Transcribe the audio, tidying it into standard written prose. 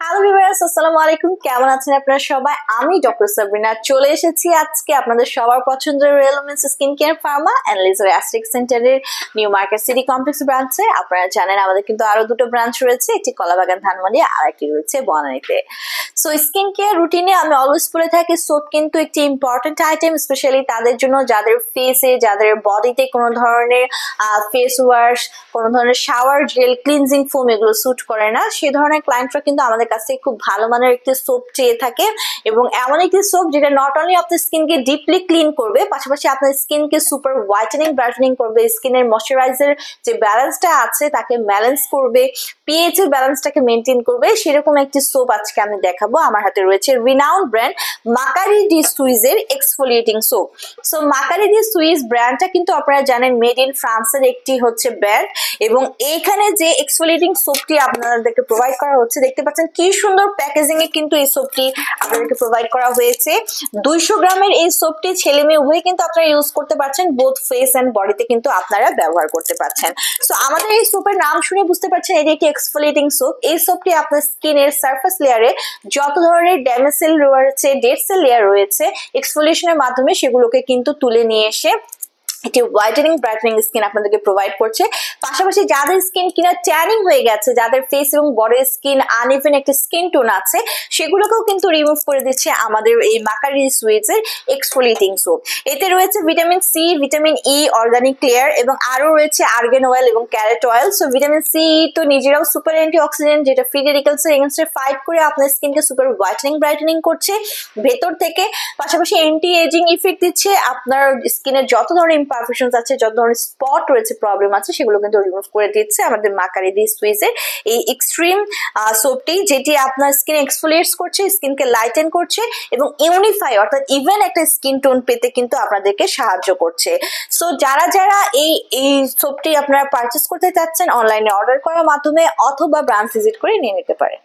Hello viewers, আসসালামু আলাইকুম। কেমন আছেন আপনারা সবাই? আমি ডক্টর সাবরিনা চলে এসেছি আজকে আপনাদের সবার পছন্দের রেলমেন্স skin care Pharma and laser অ্যাস্টেটিক সেন্টারের নিউ মার্কেট সিটি কমপ্লেক্স ব্রাঞ্চে। আপনারা জানেন আমাদের কিন্তু আরো দুটো ব্রাঞ্চ রয়েছে, একটি কলাবাগান ধানমন্ডি আর একটি রয়েছে বনানীতে। সো স্কিন কেয়ার রুটিনে আমি অলওয়েজ বলে থাকি সোপ কিন্তু একটি ইম্পর্টেন্ট আইটেম, স্পেশালি তাদের জন্য যাদের ফেসে যাদের বডিতে কোনো ধরনের ফেস ওয়াশ, কোনো ধরনের শাওয়ার জেল, ক্লিনজিং ফোম এগুলো স্যুট করে না, সেই ধরনের ক্লায়েন্টরা কিন্তু আমাদের কাছ থেকে খুব ভালো মানের একটি সোপ চেয়ে থাকে। এবং এমন একটি সোপ যেটা নট অনলি আপনার স্কিনকে ডিপলি ক্লিন করবে, পাশাপাশি আপনার স্কিনকে সুপার হোয়াইটেনিং ব্রাইটেনিং করবে, স্কিনের ময়শ্চারাইজার যে ব্যালেন্সটা আছে তাকে ব্যালেন্স করবে, পিএইচ এর ব্যালেন্সটাকে মেনটেন করবে, সেরকম একটি সোপ আজকে আমি দেখাবো। আমার হাতে রয়েছে রিনাউন্ড ব্র্যান্ড মাকারি ডি সুইজ এর এক্সফোলিয়েটিং সোপ। সো মাকারি ডি সুইজ ব্র্যান্ডটা কিন্তু আপনারা জানেন মেড ইন ফ্রান্সের একটি হচ্ছে ব্র্যান্ড, এবং এইখানে যে এক্সফোলিয়েটিং সোপটি আপনাদেরকে প্রোভাইড করা হচ্ছে দেখতে পাচ্ছেন কি সুন্দর প্যাকেজিং এ কিন্তু এই সোপটি আপনাদেরকে প্রোভাইড করা হয়েছে। 200 গ্রামের এই সোপটি ছেলে মেয়ে উভয় কিন্তু আপনারা ইউজ করতে পারছেন, বোথ ফেস এন্ড বডিতে কিন্তু আপনারা ব্যবহার করতে পারছেন। সো আমাদের এই সোপের নাম শুনে বুঝতে পারছেন এটি একটি এক্সফোলিয়েটিং সোপ। এই সোপটি আপনার স্কিনের সারফেস লেয়ারে যত ধরনের ড্যামেজ সেল রয়েছে, ডেড সেল লেয়ার রয়েছে, এক্সফোলিয়েশনের মাধ্যমে সেগুলোকে কিন্তু তুলে নিয়ে এসে এটি হোয়াইটেনিং ব্রাইটেনিং স্কিন আপনাদেরকে প্রোভাইড করছে। পাশাপাশি যাদের স্কিন কিনা ট্যানিং হয়ে গেছে, যাদের ফেস এবং বডির স্কিন আনইভেন একটা স্কিন টোন আছে, সেগুলোকেও কিন্তু রিমুভ করে দিচ্ছে আমাদের এই মাকারি সুইটস এর এক্সফোলিয়েটিং সোপ। এতে রয়েছে vitamin C, vitamin E, organic clear এবং আরো রয়েছে আর্গান অয়েল এবং carrot oil. So vitamin C তো নিজেরাও সুপার অ্যান্টিঅক্সিডেন্ট, যেটা ফ্রি রেডিক্যালস এর এগেইনস্টে ফাইট করে আপনার স্কিনকে সুপার হোয়াইটেনিং ব্রাইটেনিং করছে ভেতর থেকে। পাশাপাশি অ্যান্টি এজিং ইফেক্ট দিচ্ছে, আপনার স্কিনের যত ধরনের ইমপারফেকশনস আছে, যত ধরনের স্পট রয়েছে, প্রবলেম আছে, সেগুলো কিন্তু রিমুভ করে দিচ্ছে আমাদের মাকারি ডি সুইজের এই এক্সট্রিম সোপটি, যেটি আপনার স্কিন এক্সফোলিয়েটস করছে, স্কিনকে লাইটেন করছে এবং ইউনিফাই অর্থাৎ ইভেন একটা স্কিন টোন পেতে কিন্তু আপনাদেরকে সাহায্য করছে। সো যারা যারা এই সোপটি আপনারা পারচেস করতে চাচ্ছেন, অনলাইনে অর্ডার করার মাধ্যমে অথবা ব্রাঞ্চ ভিজিট করে নিয়ে নিতে পারেন।